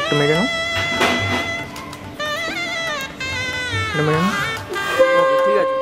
একটু মেরে নাও, মেরে নাও। ঠিক আছে।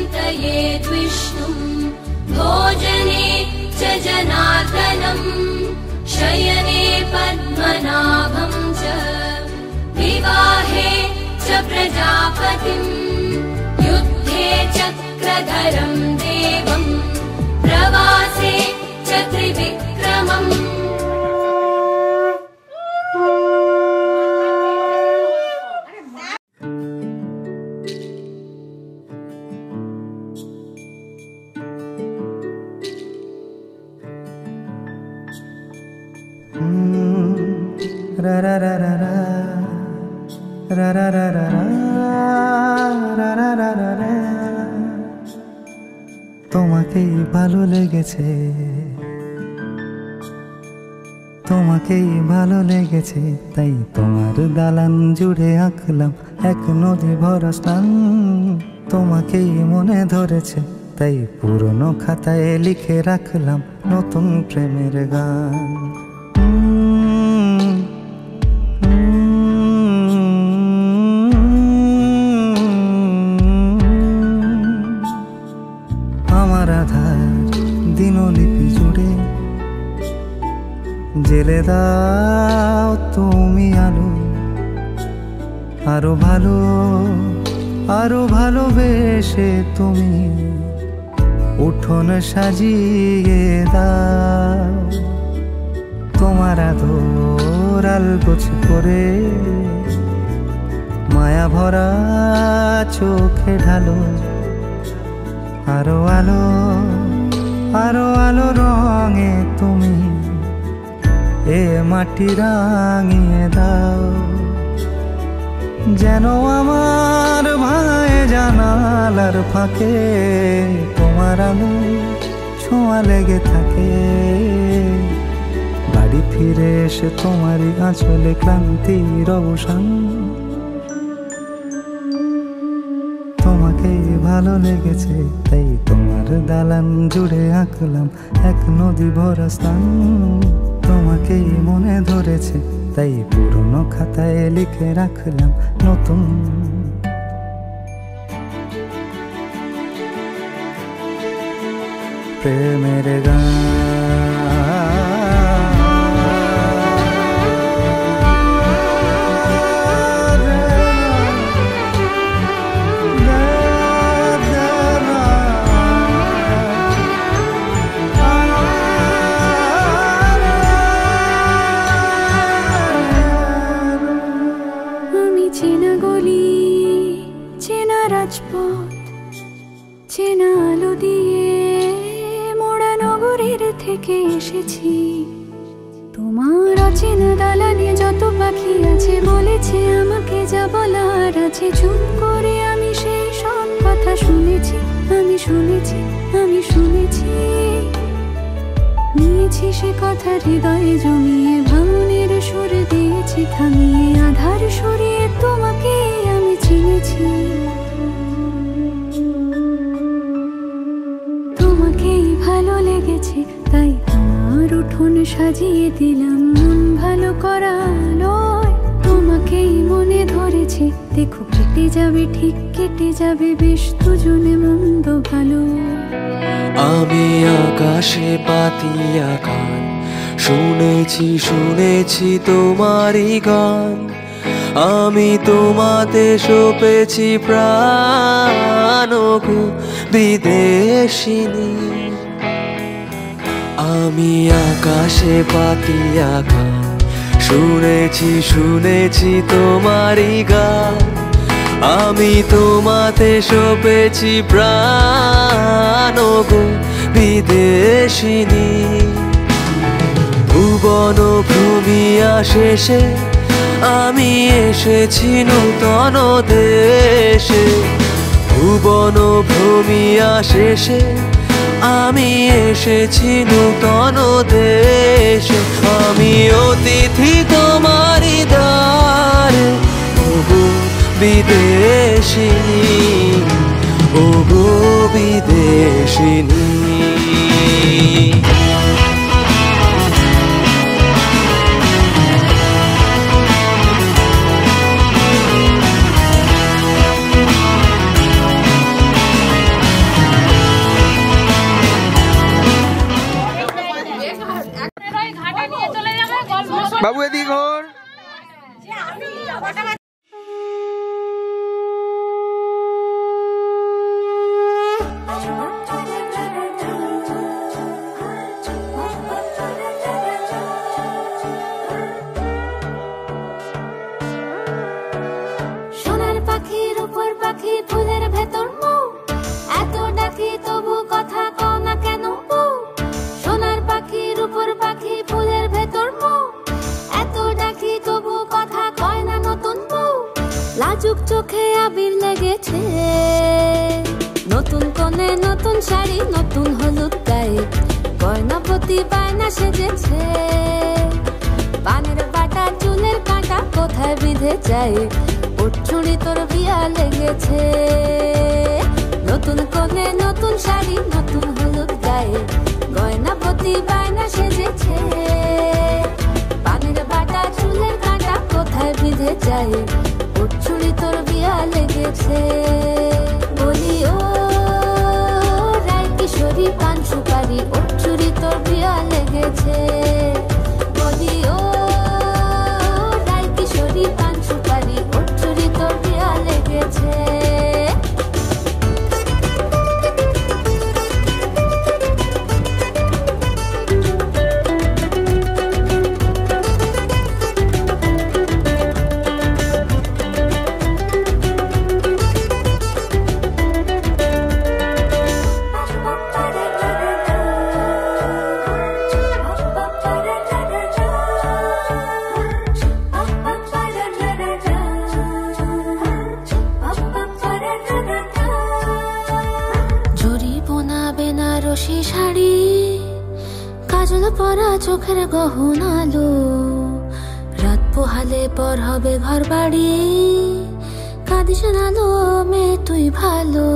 चिन्तयेद्विष्णुं भोजने च जनार्दनं शयने पद्मनाभं च विवाहे च प्रजापतिं युद्धे चक्रधरं देवं प्रवासे च त्रिविक्रमम् ra ra ra ra ra ra ra ra ra ra ra ra ra ra তোমাকেই ভালো লেগেছে তোমাকেই ভালো লেগেছে তাই তোমার দালান জুড়ে আঁকলাম এক নদী ভরা স্থান তোমাকেই মনে ধরেছে তাই পুরনো খাতায় লিখে রাখলাম নতুন প্রেমের গান আমার আধার দিনলিপি জুড়ে জেলে দাও তুমি আলো আরো ভালোবেসে তুমি উঠোন সাজিয়ে দাও তোমার আদর আলগোছ করে মায়া ভরা চোখে ঢালো আরো আলো রঙে তুমি এ মাটি রাঙিয়ে দাও যেন আমার ভাই জানালার ফাঁকে তোমার আলো ছোঁয়া লেগে থাকে বাড়ি ফিরে এসে তোমারই আঁচলে ক্লান্তির অবসান তোমাকেই ভালো লেগেছে তাই তোমার দালান জুড়ে আঁকলাম এক নদী ভরা স্থান তোমাকেই মনে ধরেছে তাই পুরনো খাতায় লিখে রাখলাম নতুন প্রেমের গান চেনা গলি চেনা রাজপথ চেনা আলো দিয়ে মোড়া নগরের থেকে এসেছি তোমার অচেনা দালানে যত পাখি আছে বলেছে আমাকে যা বলার আছে চুপ করে আমি সেই সব কথা শুনেছি আমি শুনেছি নিয়েছি সে কথা হৃদয়ে জমিয়ে ভাঙনের সুর দিয়েছি থামিয়ে আধার সরিয়ে তোমাকে আমি চিনেছি তোমাকেই ভালো লেগেছে তাই তোমার উঠোন সাজিয়ে দিলাম মন ভালো করা নয় তোমাকেই মনে ধরেছে দেখো কেটে যাবে ঠিক কেটে যাবে বেশ দুজনে মন্দ ভালো আমি আকাশে পাতিয়া গান শুনেছি তোমারই গান আমি তোমাতে সপেছি প্রাণ গো বিদেশিনী আমি আকাশে পাতিয়া গান শুনেছি তোমারই গান আমি তোমাতে সপেছি প্রাণ গো বিদেশিনী ভুবন ভূমিয়া শেষে আমি এসেছি নূতন দেশে ভুবন ভূমিয়া শেষে আমি এসেছি নূতন দেশে আমি অতিথি তোমারই দ্বারে ওগো বিদেশিনী ওগো বিদেশিনী আবির লেগেছে, নতুন কোণে নতুন শাড়ি নতুন হলুদ গায়ে, গয়নাপতি বায়না সেজেছে, পানের বাটা চুলের কাঁটা কোথায় বিঁধে যায়, ওর চুড়ি তোর বিয়া লেগেছে, নতুন কোণে নতুন শাড়ি নতুন হলুদ গায়ে, গয়নাপতি বায়না সেজেছে, পানের বাটা চুলের কাঁটা কোথায় বিঁধে যায়, ওর চুড়ি তোর বিয়া লেগেছে। বলি ও রায় কিশোরী পান সুপারি, ওর চুড়ি তোর বিয়া লেগেছে, বলি ও রায় কিশোরী পান সুপারি, ওর চুড়ি তোর বিয়া লেগেছে। শাড়ি কাজল পরা চোখের গহনালো, রাত পোহালে পর হবে ঘর বাড়ি, কাঁদিস নালো মেয়ে তুই ভালো,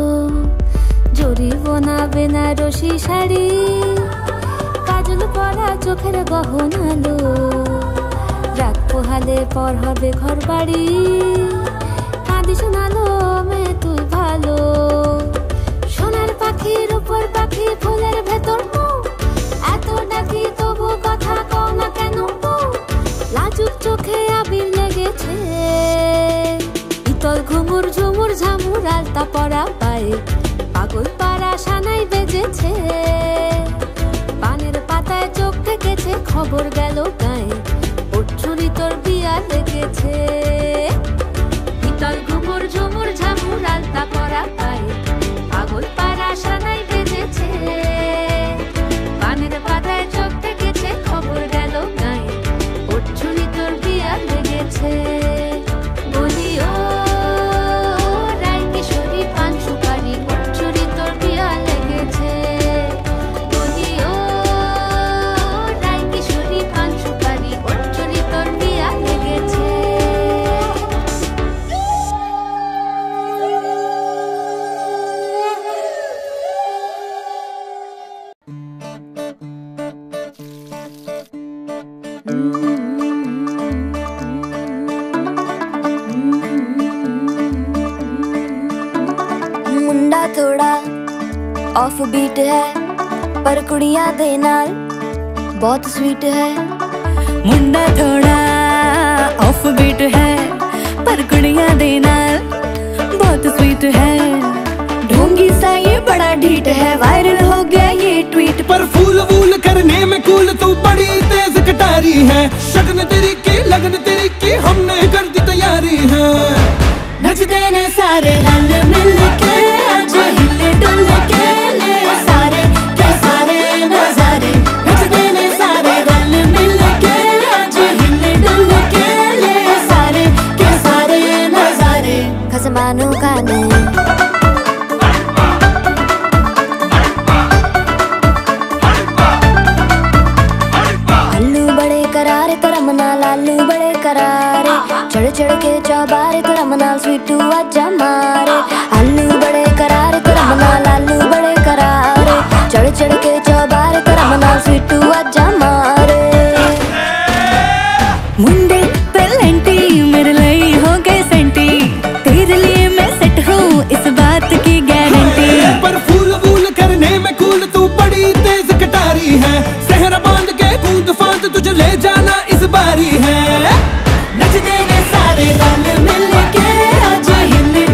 জরি বোনা বেনারসি শাড়ি কাজল পরা চোখের গহনালো, রাত পোহালে পর হবে ঘর বাড়ি, কাঁদিস নালো মেয়ে তুই ভালো, সোনার পাখির উপর পাখি ফুলের ভেতর এত ডাকি তবু কথা কও না কেন, লাজুক চোখে আবির লেগেছে, ইতল ঘুমুর ঝুমুর ঝামুর আলতা পরা পায়ে, পাগল পাড়া সানাই বেজেছে, পানের পাতায় চোখ থেকেছে খবর গেল গায়ে, ওর চুরি তোর বিয়া লেগেছে, ইতল ঘুমুর ঝুমুর ঝামুর আলতা পরা পায়ে, পাগল পাড়া সানাই বেজেছে, পানের পাতায় চোখ থেকেছে খবর গেল গায়ে, ওর চুরি তোর বিয়া লেগেছে। বলি ও রায় কিশোরী পান সুপারি, ওর চুরি তোর বিয়া লেগেছে, বলি ও রায় কিশোরী পান সুপারি, ওর চুরি তোর বিয়া লেগেছে। मुंडा थोड़ा ऑफ बीट है पर कुड़ियां दे नाल बहुत स्वीट है, मुंडा थोड़ा ऑफ बीट है पर कुड़ियां दे नाल बहुत स्वीट है, ढोंगी सा ये बड़ा ढीठ है, वायरल हो गया ये ट्वीट पर फूल वूल करने में कूल तू बड़ी तेज कटारी है, शगन तेरी की लगन तेरी की हमने कर दी तैयारी है, नचते ने सारे रल मिल के आज हिले डुल के ले सारे के सारे नजारे, नचते ने सारे रल मिल के आज हिले डुल के ले सारे के सारे नजारे, खसमानों का ने करारे तेरा मना लालू बड़े करारे, चढ़ चढ़ के चौबारे तेरा मना स्वीटू आजा मारे, आलू बड़े करारे तेरा मना लालू बड़े करारे, चढ़ चढ़ के चौबारे तेरा मना स्वीटू आजा मारे, मुंडे पेलेंटी मेरे लिए हो गए सेंटी, तेरे लिए मैं सेट हूँ इस बात की गारंटी, पर फूल वूल करने में कूल तू बड़ी तेज कटारी है, सहरा बांध के कूद फांद तुझे ले जाना इस बारी है, नचते ने सारे रल मिल के आज हिले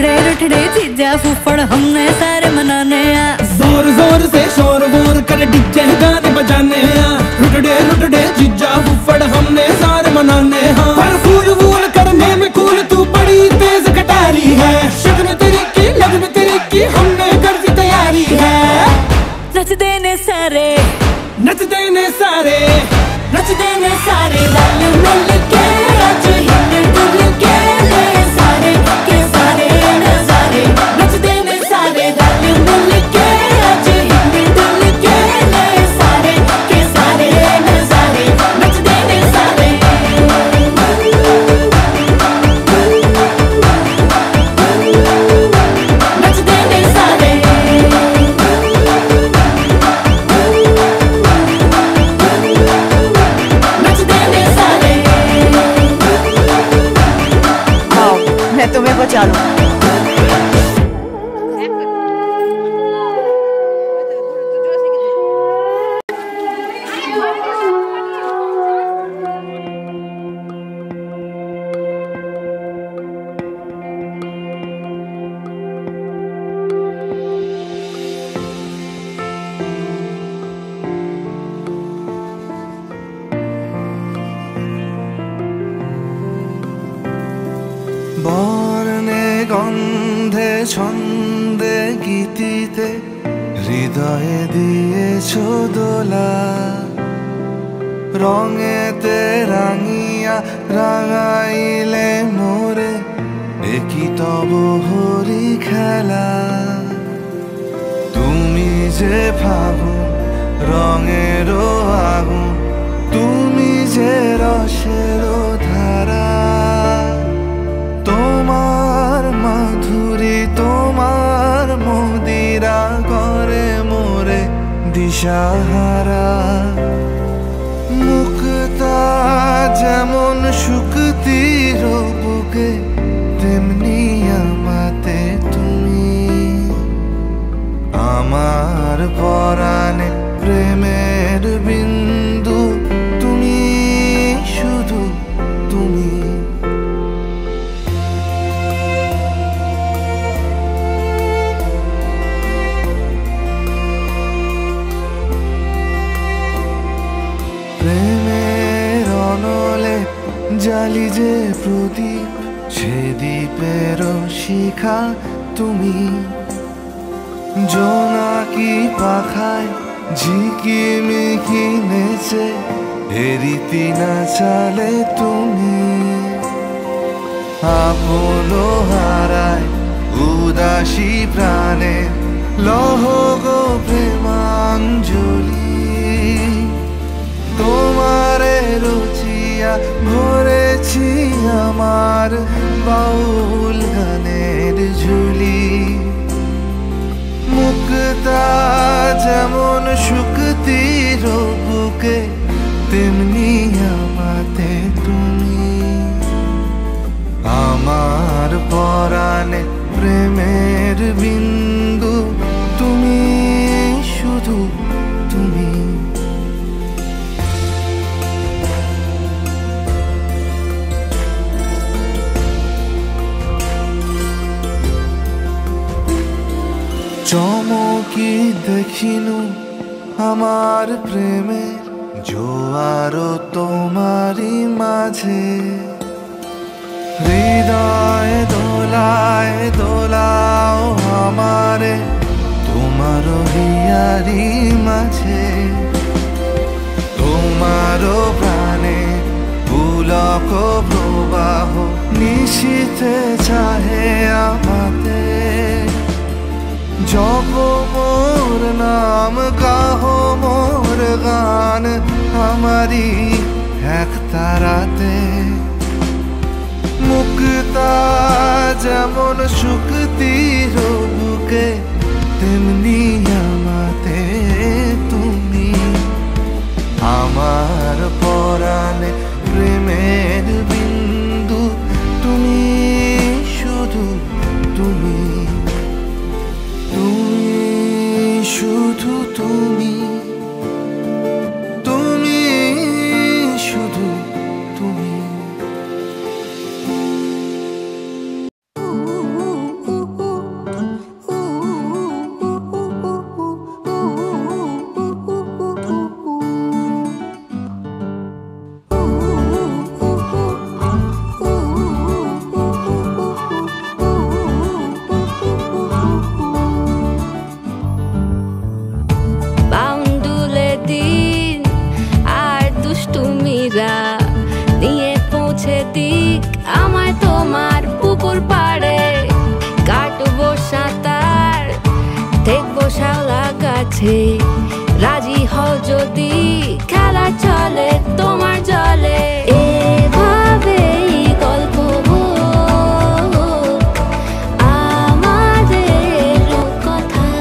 रूठड़े रूठड़े जीजा फूफड़ हमने सारे मनाने आ। जोर जोर से शोर वोर कर डीजे गाने बजाने हैं। रुटड़े रुटड़े जीजा फुफड़ हमने सारे मनाने हैं। पर फूल वूल करने में कूल तू बड़ी तेज कटारी है। शगन तेरी की लगन तेरी की हमने कर दी तैयारी है। नच देने सारे नच देने सारे नच देने सारे रल मिल के आज हिल डुल के ले सारे के सारे नजारे। नच देने सारे रल मिल के आज हिल डुल के ले सारे के सारे नजारे। नच देने सारे नच देने सारे मैं तुम्हें बचा लूं। বর্ণে গন্ধে ছন্দে গীতিতে হৃদয়ে দিয়েছ দোলা। রঙেতে রাঙিয়া রাঙাইলে মোরে একই তব হরি খেলা। তুমি যে ফাগুন রঙেরও আগুন, তুমি যে রসেরও ধারা। তোমার মাধুরী তোমার মদিরা করে মোরে দিশাহারা। মুক্তা যেমন শুকতির বুকে তেমনি আমাতে তুমি। আমার পরাণে প্রেমের বিন্দু তুমি, শুধু তুমি। প্রেমের অনলে জালি যে প্রদীপ, সে দ্বীপের শিখা তুমি। জোনাকি পাখায় ঝিকিমিকি নেচে হেরিতি না চালে তুমি। আপন হারায় উদাসী প্রাণে লহ গো প্রেমাঞ্জলি। তোমারে রুচিয়া ভরেছি আমার বাউল গানের ঝুলি। মুক্তা যেমন শুকতির বুকে তেমনি আমাতে তুমি। আমার পরাণে প্রেমের বিন্দু তুমি, শুধু তুমি। চমকি দেখিনু আমার প্রেমের জোয়ার তোমারই মাঝে। হৃদয় দোলায় দোলাও আমারে তোমার হিয়ারি মাঝে। তোমার প্রাণে পুলক প্রবাহ নিশীথে চাহে আমাতে। জপ মোর নাম গাহ মোর গান আমারি এক তারাতে। মুক্তা যেমন শুকতির বুকে তেমনি আমাতে তুমি। আমার পরাণে প্রেমের বিন্দু তুমি, শুধু তুমি। তুমি শুধু তুমি, তুমি শুধু তুমি। কাছে রাজি হও যদি খেলা চলে তোমার জলে এভাবেই গল্প হোক আমাদের কথায়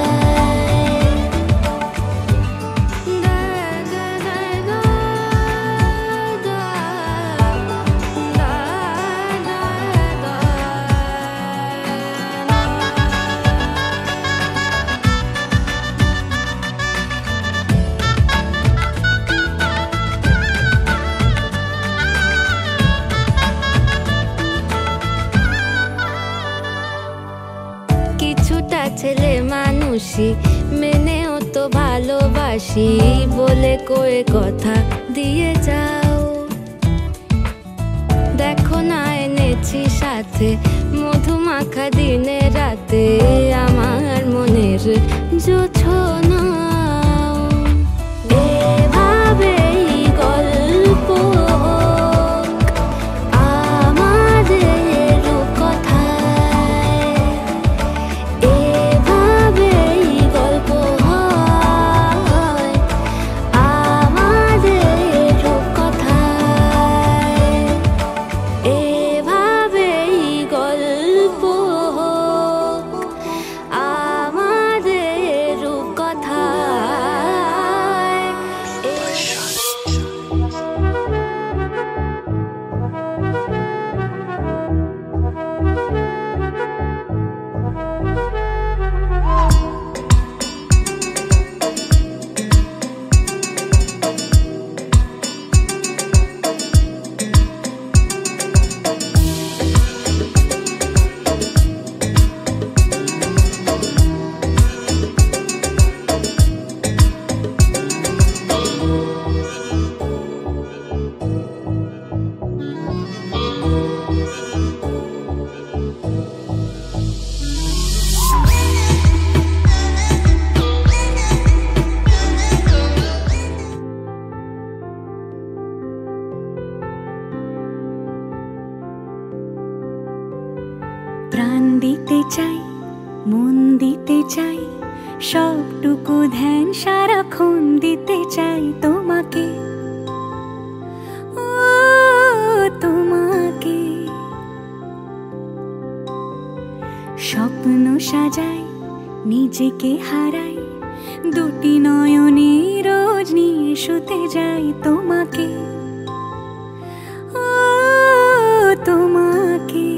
কিছুটা ছেলে মানুষই মেনেও তো ভালোবাসি বলে কয়ে কথা দিয়ে যাও দেখো না এনেছি সাথে মধুমাখা দিনে রাতে আমার মনের জোছনা এভাবেই গল্প আমাদের কথায় এভাবেই গল্প হয় আমাদের কথায় এভাবেই গল্প হোক আমাদের কথায় প্রাণ দিতে চাই মন দিতে চাই সবটুকু ধ্যান সারাক্ষণ দিতে চাই তোমাকে ও তোমাকে স্বপ্ন সাজাই নিজেকে হারাই দুটি নয়নে রোজ নিয়ে শুতে যাই তোমাকে ও তোমাকে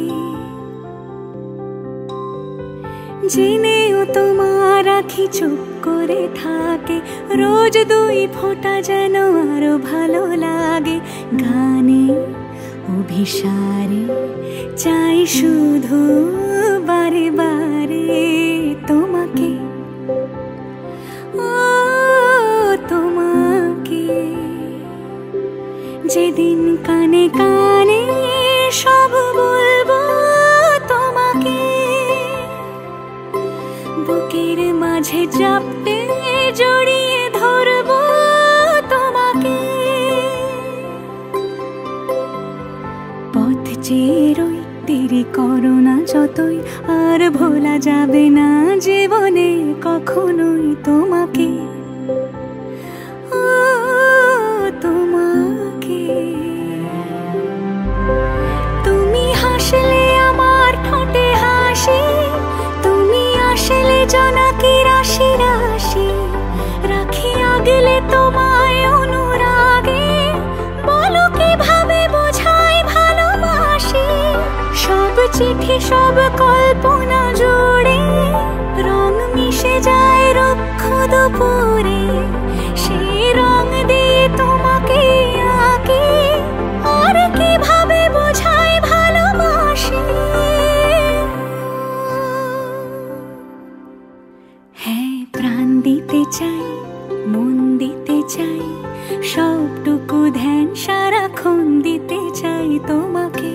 জেনেও তোমার আখি চুপ করে থাকে রোজ দুই ফোঁটা যেন আরো ভালো লাগে গানে অভিসারে চাই শুধু বারে বারে তোমাকে ও তোমাকে যেদিন কানে কানে সব বলবো তোমাকে বুকের মাঝে চাপতে জড়িয়ে ধরবো তোমাকে পথ চেয়ে রই দেরি করো না যতই আর ভোলা যাবে না জীবনে কখনোই তোমাকে ও তোমাকে তুমি হাসলে আমার ঠোঁটে হাসি তুমি আসলে জোনাকি রাশি রাশি রাখি আগলে তোমায় অনুরাগে বলো কিভাবে বোঝাই ভালোবাসি সব চিঠি সব কল্পনা জুড়ে রং মিশে যায় রুক্ষ দুপুরে সেই রং দিয়ে তোমাকে আঁকি আর কিভাবে বোঝাই ভালোবাসি হ্যাঁ প্রাণ দিতে চাই মন দিতে চাই সবটুকু ধ্যান সারাক্ষণ দিতে চাই তোমাকে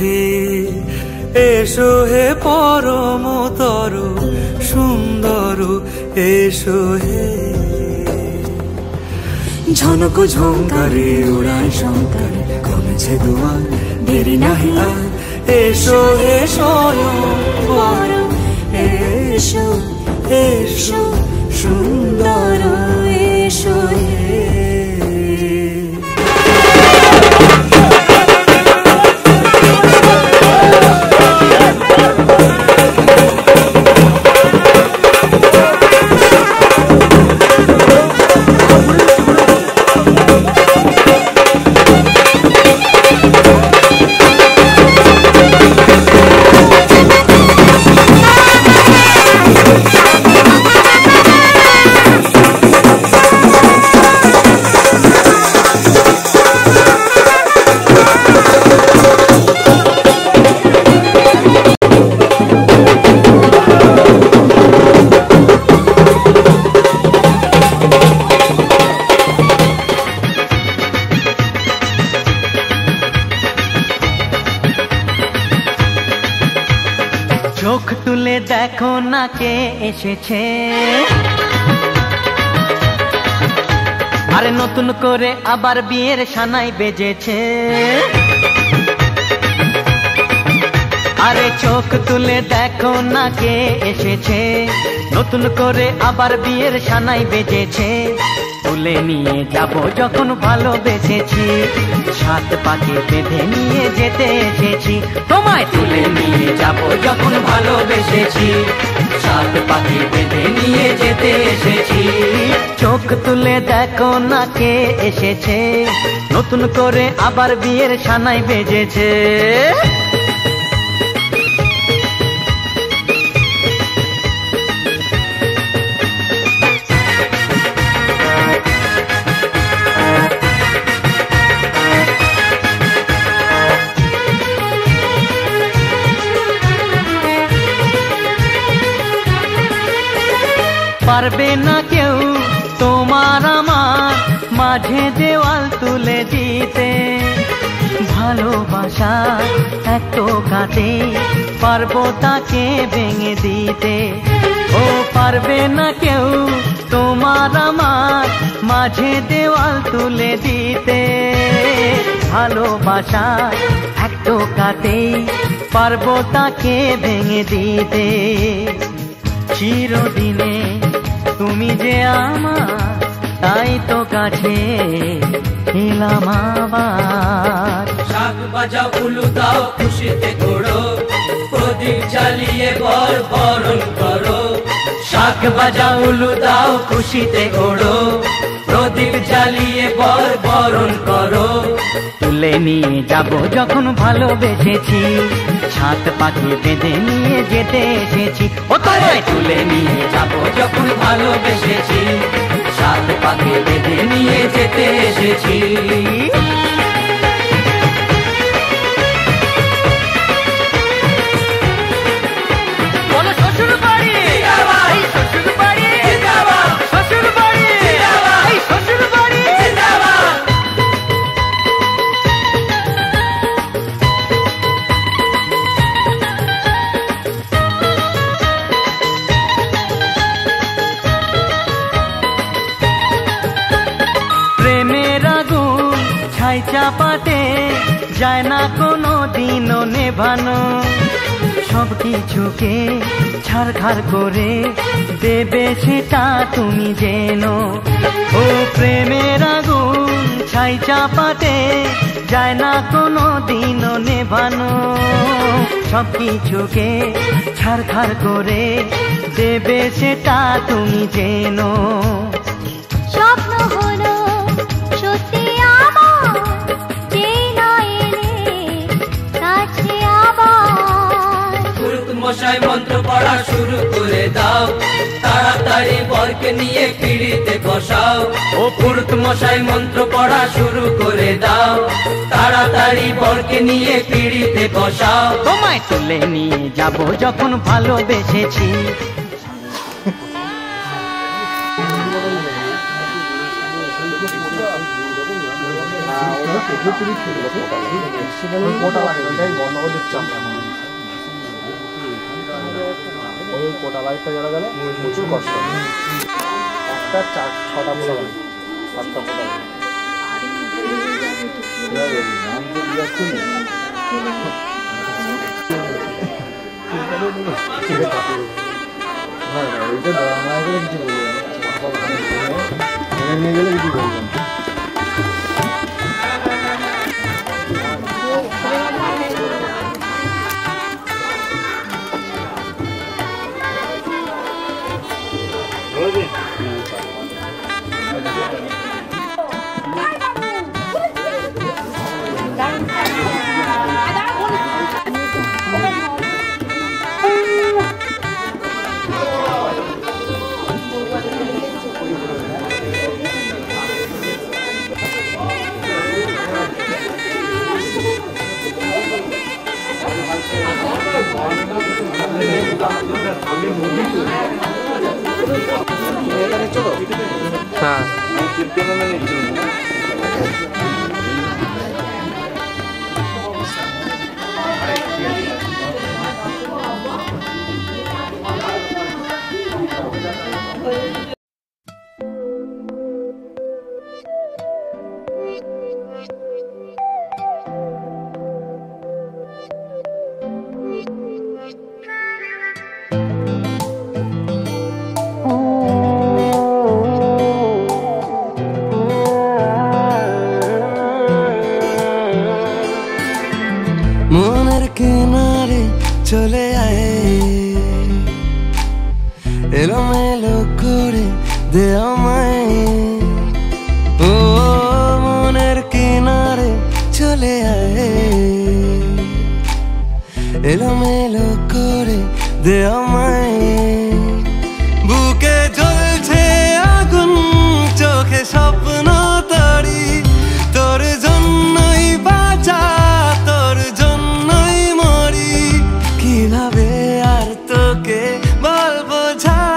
হে এসো হে পরমতর সুন্দর এসো হে ঝনক ঝঙ্কারে উড়ায় শঙ্কার কমেছে দুয়ার দেরি নাহি আর এসো হে স্বয়ং বর এসো এসো সুন্দর এসো হে চোখ তুলে দেখো না কে এসেছে, আরে নতুন করে আবার বিয়ের সানাই বেজেছে। আরে চোখ তুলে দেখো না কে এসেছে, নতুন করে আবার বিয়ের সানাই বেজেছে। তুলে নিয়ে যাব যখন ভালোবেসেছি, সাত পাকে বেঁধে নিয়ে যেতে এসেছি। তোমায় তুলে নিয়ে যাব যখন ভালোবেসেছি, সাত পাকে বেঁধে নিয়ে যেতে এসেছি। চোখ তুলে দেখো না কে এসেছে, নতুন করে আবার বিয়ের সানাই বেজেছে। পারবে না কেউ তোমার আমার মাঝে দেওয়াল তুলে দিতে, ভালোবাসা এত কাটে পারবো তাকে ভেঙে দিতে। ও পারবে না কেউ তোমার আমার মাঝে দেওয়াল তুলে দিতে, ভালোবাসা এত কাটে পারবো তাকে ভেঙে দিতে। চিরদিনে তুমি যে আমার, তাই তো কাছে এলাম আবার। শাক বাজাও উলু দাও খুশিতে ঘোড়ো, প্রদীপ জ্বালিয়ে বর বরণ করো। শাক বাজাও উলু দাও খুশিতে ঘোড়ো, প্রদীপ জ্বালিয়ে বর বরণ করো। তুলে নিয়ে যাব যখন ভালোবেসেছি, সাত পাখি বেঁধে নিয়ে যেতে এসেছি। ও তোমায় তুলে নিয়ে যাব যখন ভালোবেসেছি, সাত পাখি বেঁধে নিয়ে যেতে এসেছি। বলো শ্বশুর বাড়ি, এই শ্বশুর বাড়ি, শ্বশুর বাড়ি, এই শ্বশুর বাড়ি। প্রেমের আগুন ছাই চাপাতে যায় না কোনো দিনও নেভানো, সব কিছুকে ছাড়খাড় করে দেবে সেটা তুমি জেনো। ও প্রেমের আগুন ছাই চাপাতে যায় না কোনো দিনও নেভানো, সব কিছুকে ছাড়খাড় করে দেবে সেটা তুমি জেনো। স্বপ্ন হলো সত্যি আমার, যেই না এলে কাছে আবার। পুরুত মশাই মন্ত্র পড়া শুরু করে দাও, তাড়াতাড়ি বরকে নিয়ে পিড়িতে বসাও। ও পুরুত মশাই মন্ত্র পড়া শুরু করে দাও, তাড়াতাড়ি বরকে নিয়ে পিড়িতে বসাও। তোমায় তুলে নিয়ে যাব যখন ভালোবেসেছি, কোটা লাগে ওইটাই বন্ধ করে দিচ্ছি আমরা ওই কোটা লাইটটা জ্বালা গেলে প্রচুর কষ্ট একটা 6টা মোটা লাগে 7টা মোটা লাগে ওইটা দরকার কিছু বলবেন নিয়ে গেলে কিছু বলবেন হ্যাঁ মনের কিনারে চলে আয় এলোমেলো করে দে আমায় ও মনের কিনারে চলে আয় এলোমেলো করে দে আমায় বুকে জ্বলছে আগুন চোখে স্বপ্ন তরি তোর জন্যই বাঁচা তোর জন্যই মরি কিভাবে আর তোকে বলবো যাই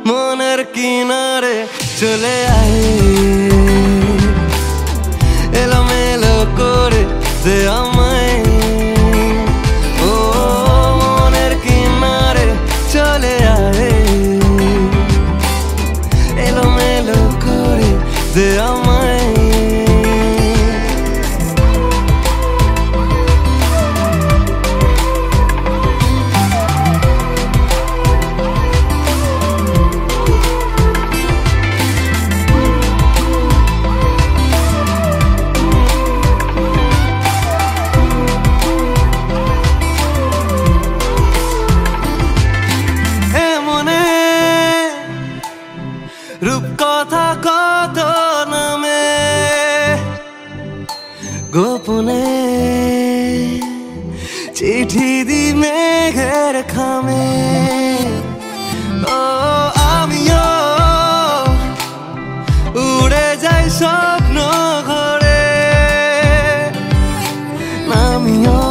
মনের কিনারে চলে আয় এলোমেলো করে দে আমায় ও মনের কিনারে চলে আয় এলোমেলো করে দে আমায় রূপকথা কত নামে গোপনে চিঠি দি মেঘের খামে ও আমিও উড়ে যাই স্বপ্ন ঘরে আমিও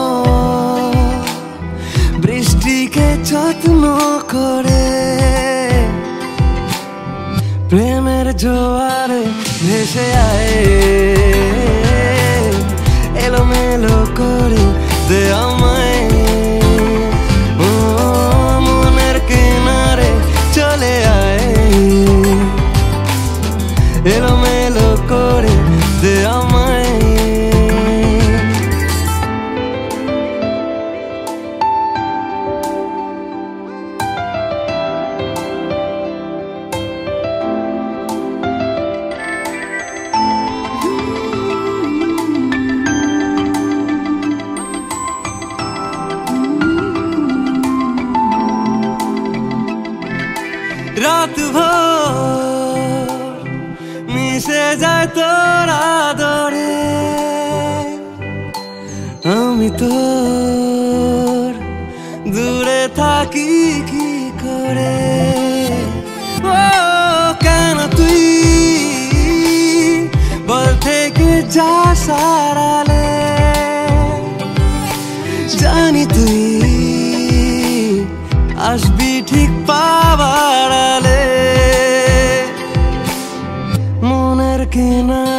বৃষ্টিকে যত্ন করে প্রেমের জোয়ারে ভেসে আয় এলোমেলো করে দে আমায় ও মনের কিনারে চলে আয় এলোমেলো করে দে আমায় রাত ভোর মিশে যায় তোর আদরে আমি তোর দূরে থাকি কি করে ও কেন তুই বল থেকে যা সারালে জানি তুই আসবি ঠিক পাবার আলে মনের কিনারে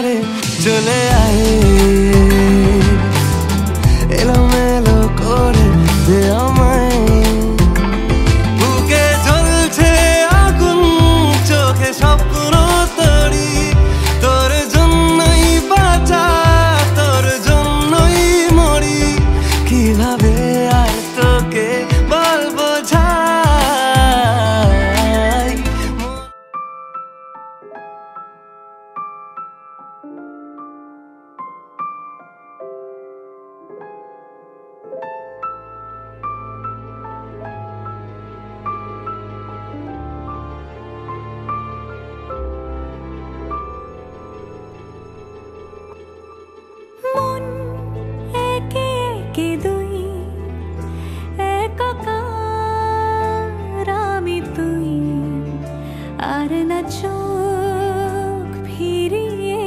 আর না চোখ ফিরিয়ে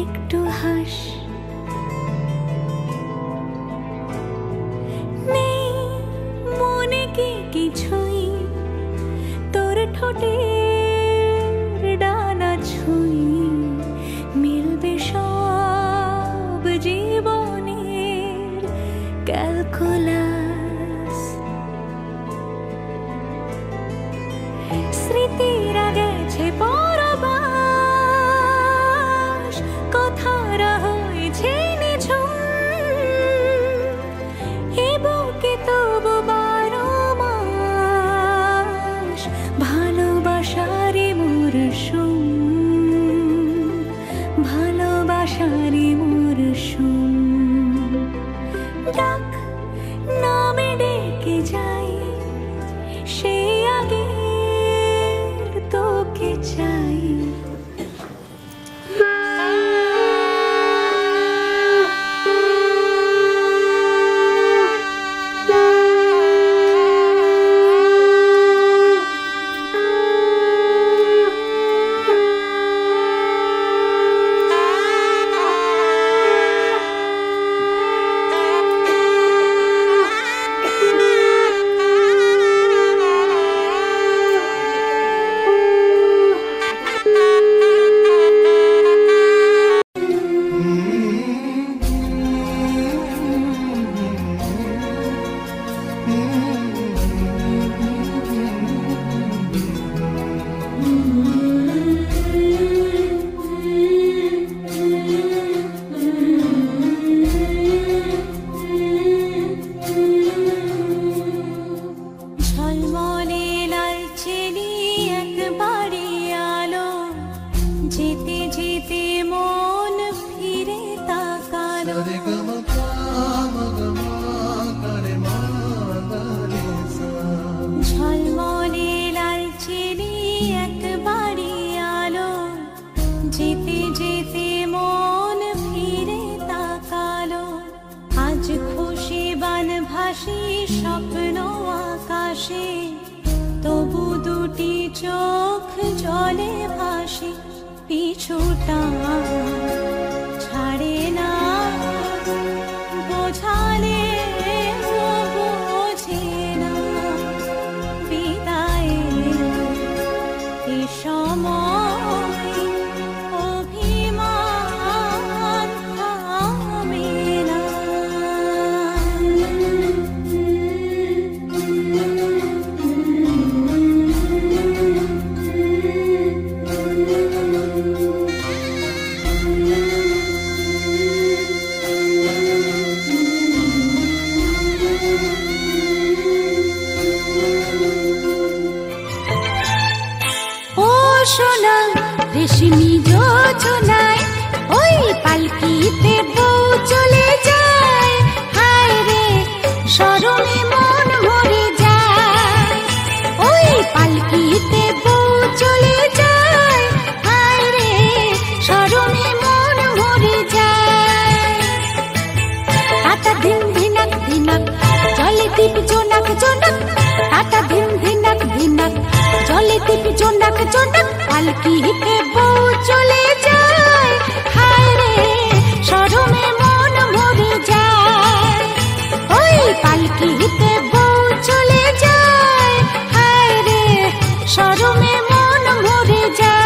একটু হাস। নেই মনে কি কিছুই তোর ঠোঁটের ডানা ছুঁই, মিলবে সব জীবনের ক্যালকুলাস। স্মৃতিরা গেছে পরবাস, কথারা হয়েছে নিঝুম, এ বুকে তবু 12 মাস ভালোবাসারই মরশুম, ভালোবাসারই মরশুম। ডাক নামে ডেকে যাই, সে আগে তোকে চাই। ঝলমলে লাল চেলি একবারে আলো, যেতে যেতে মন ফিরে তাকালো। ঝলমলে লাল চেলি একবারে আলো, যেতে যেতে মন ফিরে তাকালো। আজ খুশি বান ভাসি স্বপ্ন আকাশে, তবু দুটি চোখ জলে ভাসে। পিছুটা ছাড়ে না, বোঝালে বোঝে না। বিদায়ের এ সময় অভিমান থামে না। ও সোনা রেশমি যোজনায়, ওই পালকিতে বউ চলে যায়। হায় রে শরমে মন মরে যায়, ওই পালকিতে বউ চলে যায়। হায় রে শরমে মন মরে যায়। টাটা ধিন ধিনাক ধিনাক জলে দীপ জোনাক জোনাক, টাটা ধিন ধিনাক ধিনাক জলে দীপ জোনাক জোনাক। পালকিতে বউ চলে যায়, হায় রে শরমে মন মরে যায়। ওই পালকিতে বউ চলে যায়, হায় রে শরমে মন মরে যায়।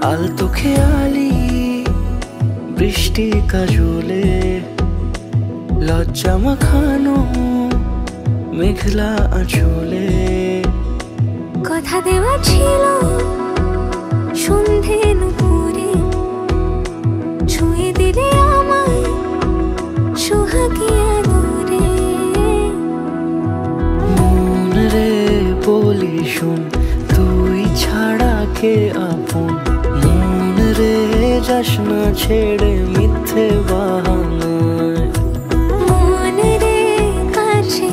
আলতো খেয়ালি বৃষ্টি কাজলে লজ্জা মাখানো মেঘলা আঁচলে কথা দেওয়া ছিল সন্ধে নুপুরে ছুঁয়ে দিলে আমায় সোহাগী আদরে মন রে বলি শোন তুই ছাড়া কে আপন মন রে যাস না ছেড়ে মিথ্যে বাহানায় মন রে কাছে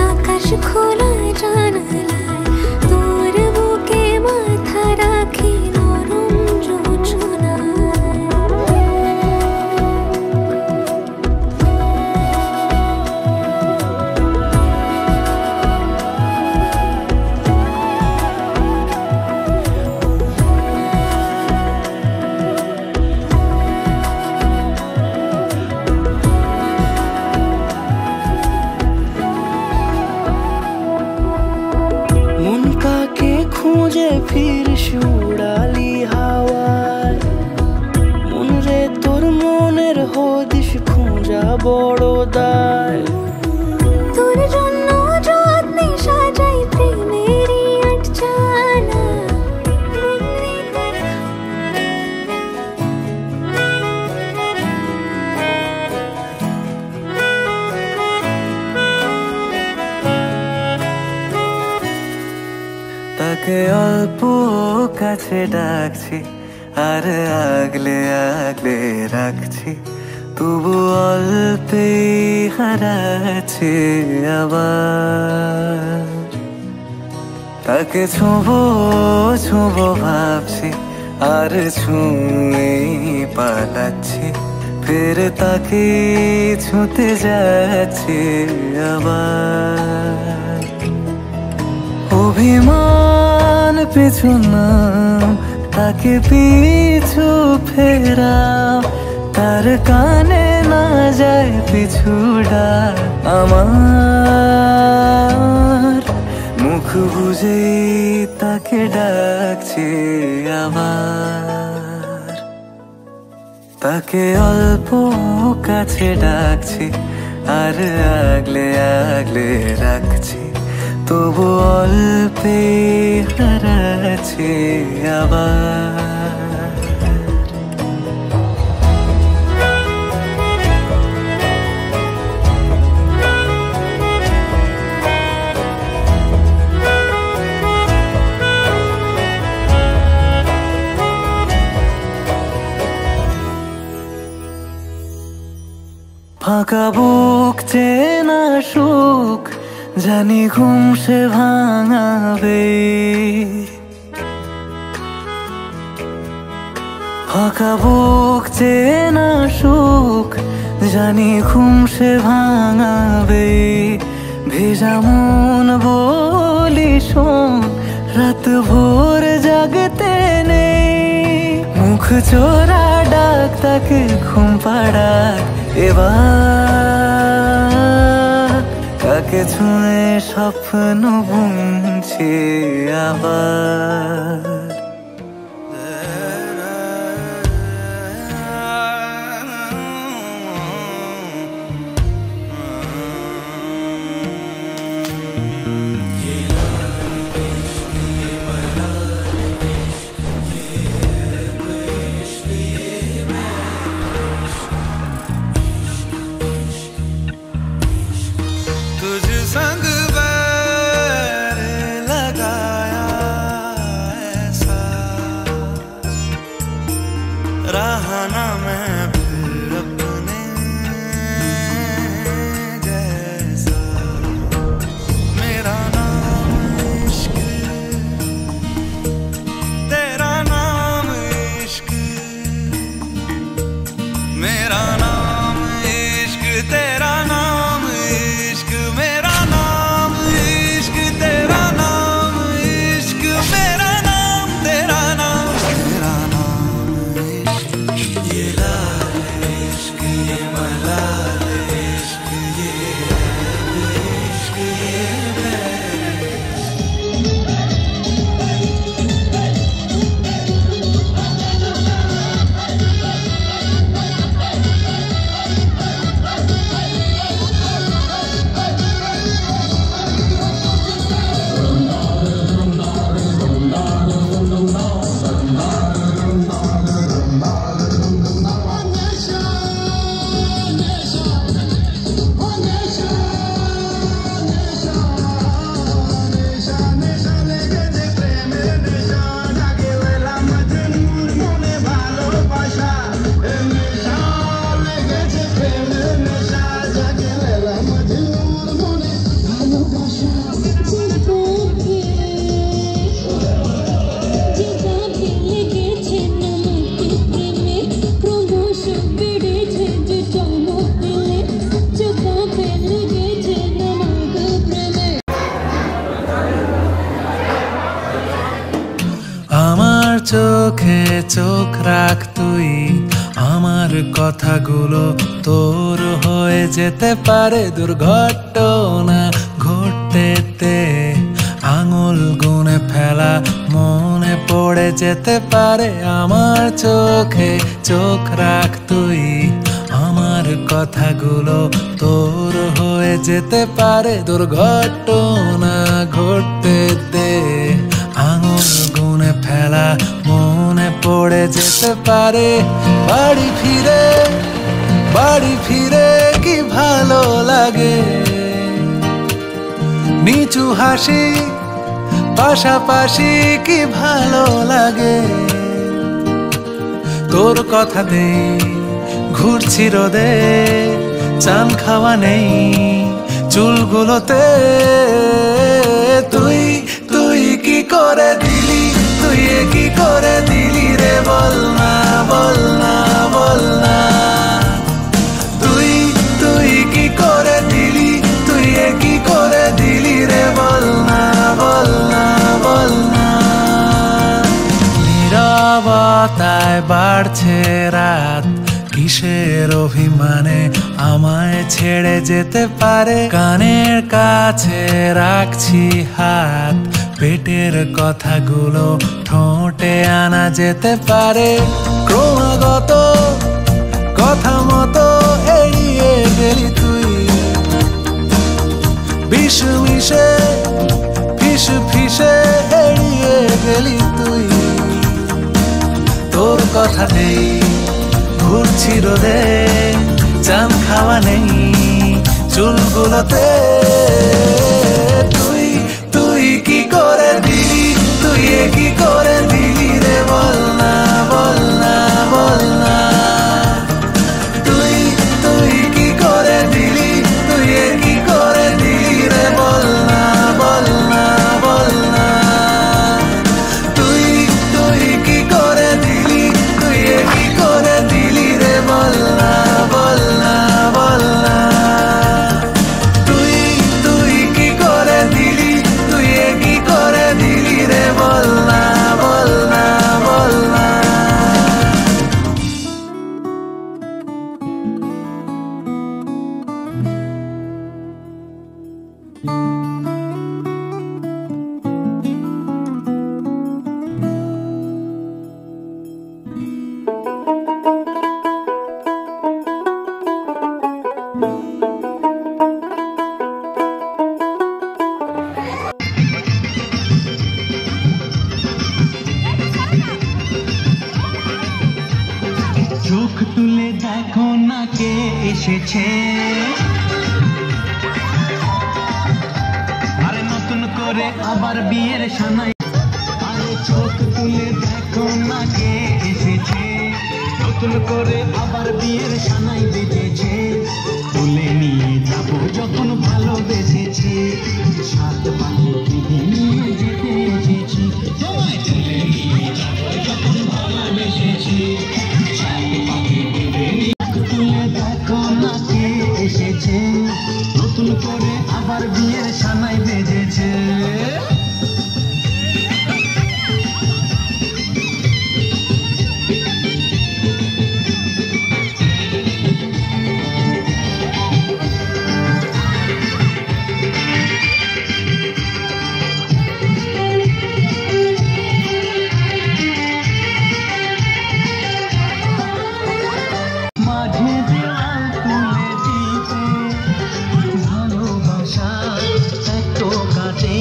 আকাশ খোলা জানালায় তোর বুকে মাথা রাখি নরম যোছনায় মন কাকে খুঁজে ফিরিস উড়ালি হাওয়ায় মন রে তোর মনের হদিস খোঁজা বড় দায় তোর জন্য যত্নে সাজাই প্রেমেরই আটচালা তাকে অল্প কাছে ডাকছি আর আগলে আগলে রাখছি তবু অল্পে হারাচ্ছে আবার তাকে ছোঁবো ছোঁবো ভাবছি আর ছুঁয়ে পালাচ্ছি ফের তাকে ছুঁতে যাচ্ছে আবার অভিমান পিছু নাম তাকে পিছু ফেরাও তার কানে না যায় পিছুডা আমার মুখ বুঝে তাকে ডাকছে আবার তাকে অল্প কাছে ডাকছি আর আগলে আগলে রাখছি তবু অল্পে হারাচ্ছে আবার ফাঁকা বুক চেনা সুখ জানি ঘুম সে ভাঙাবে ফাঁকা বুক চেনা সুখ জানি ঘুম সে ভাঙাবে ভেজা মন বলি শোন রাত ভোর জাগতে নেই মুখ চোরা ডাক তাকে ঘুম পাড়াক এবার তাকে ছুঁয়ে স্বপ্ন বুনছি আবার तुझ संग बैर लगाया है চোখে চোখ রাখ তুই, আমার কথাগুলো তোর হয়ে যেতে পারে দুর্ঘটনা ঘটতে, আঙুল গুনে ফেলা মনে পড়ে যেতে পারে। আমার চোখে চোখ রাখ তুই, আমার কথাগুলো তোর হয়ে যেতে পারে দুর্ঘটনা ঘটতে, আঙুল গুনে ফেলা মনে পড়ে যেতে পারে। বাড়ি ফিরে কি ভালো লাগে, নিচু হাসি পাশাপাশি কি ভালো লাগে। তোর কথাতেই ঘুরছি রোদে, চান খাওয়া নেই চুলগুলোতে। তুই কি করে দিলি, তুই কি করে দিলি রে, বল না বল না বল না। তুই কি করে দিলি, তুই কি করে দিলি রে, বল না বল না বল না। নীরবতায় বাড়ছে রাত, কিসের অভিমানে আমায় ছেড়ে যেতে পারে। কানের কাছে রাখছি হাত, পেটের কথাগুলো ঠোঁটে আনা যেতে পারে। ক্রমাগত কথা মতো এড়িয়ে গেলি তুই, বিষ মিশে ফিসে এড়িয়ে গেলি তুই। তোর কথাতেই ঘুরছি রোদে, চান খাওয়া নেই চুলগুলোতে। তুই কি করে দিলি, তুই কি করে দিলি রে, বল না বল না বল না। তুই কি করে দিলি, তুই কি করে দিলি রে, বল না বল না বল না। তুই কি করে দিলি, তুই কি করে দিলি রে, বল না বল না বল না। তুই কি করে দিলি, তুই কি করে দিলি রে, বল না বল না বল না। চোখ তুলে দেখো না কে এসেছে, আরে নতুন করে আবার বিয়ের সানাই। আরে চোখ তুলে দেখো না কে এসেছে, নতুন করে আবার বিয়ের সানাই বেজেছে। তুলে নিয়ে যাব যখন ভালোবেসেছি, সাত পাখি বিধি নিয়ে যেতে এসেছি। তোমায় তুলে নিয়ে যাব যখন ভালোবেসেছি, সাত পাখি বিধি তুলে দেখো না কে এসেছে, নতুন করে আবার বিয়ের সানাই বেজেছে। মাঝে দেওয়াল তুলে দিতে, ভালোবাসা একটু কাটে,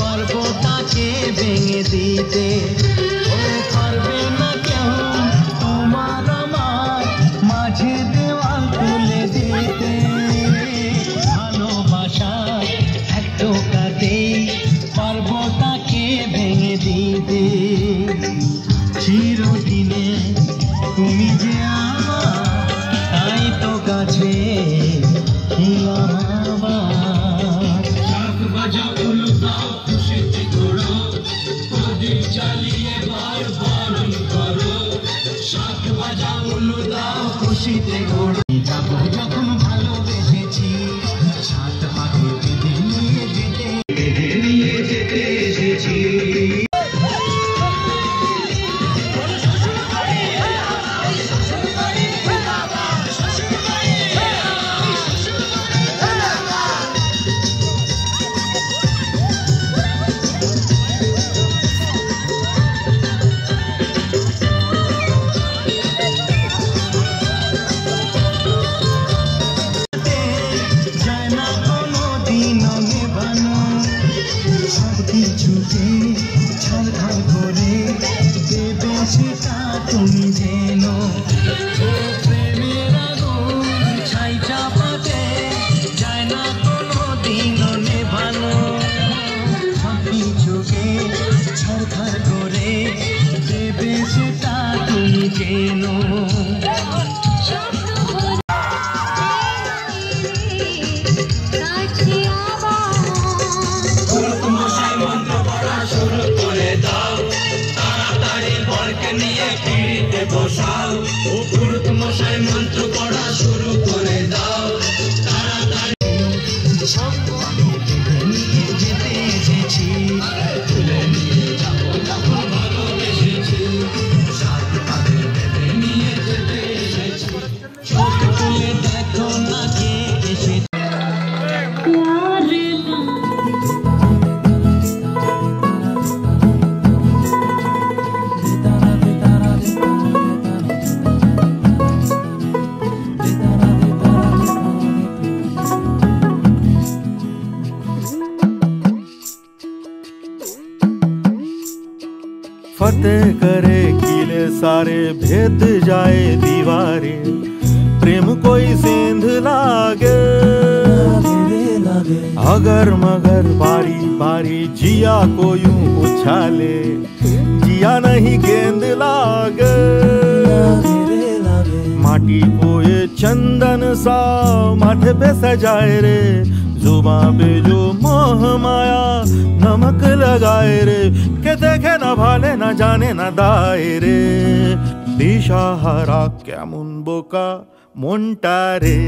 পারবো তাকে ভেঙে দিতে। ও পারবে না কেউ তোমার আমার, মাঝে দেওয়াল তুলে দিতে। ভালোবাসা একটু কাটে, পারবো তাকে ভেঙে দিতে। চিরদিনে তুমি যে আমার, তাই তো কাছে ছিলাম আবার। শাক বাজা উলু দাও, খুশিতে ঘোড়ো, প্রদীপ জ্বালিয়ে বার বরণ করো। শাক বাজা উলু দাও, খুশিতে ঘোড়ো। যাবো যখন ভালোবেসেছি, সাত পাখি বেঁধে নিয়ে যেতে এসেছি। সেটা তুমি জেনো প্রেমের আগুন ছাই চাপাতে যায় না কোনো দিনও নেভানো সবকিছুকে ছারখার করে দেবে সেটা তুমি জেনো বসাও ও পুরুত মশাই মন্ত্র পড়া শুরু করে দাও তাড়াতাড়ি নিয়ে যেতে এসেছি তুলে নিয়ে যাবো যখন ভালোবেসেছি সাত পাতে বেঁধে নিয়ে যেতে এসেছি চোখ তুলে দেখো না কে এসেছে फतेह करे किले सारे भेद जाए दीवारे प्रेम कोई सेंध लागे अगर मगर बारी बारी जिया को यूं उछाले जिया नहीं गेंद लागे माटी को ये चंदन सा माथे पे सजाए रे जुबां पे जो मोह माया नमक लगाए रे के देखे न भाले न जाने न दायरे दिशा हरा केमन बोका मोंटा रे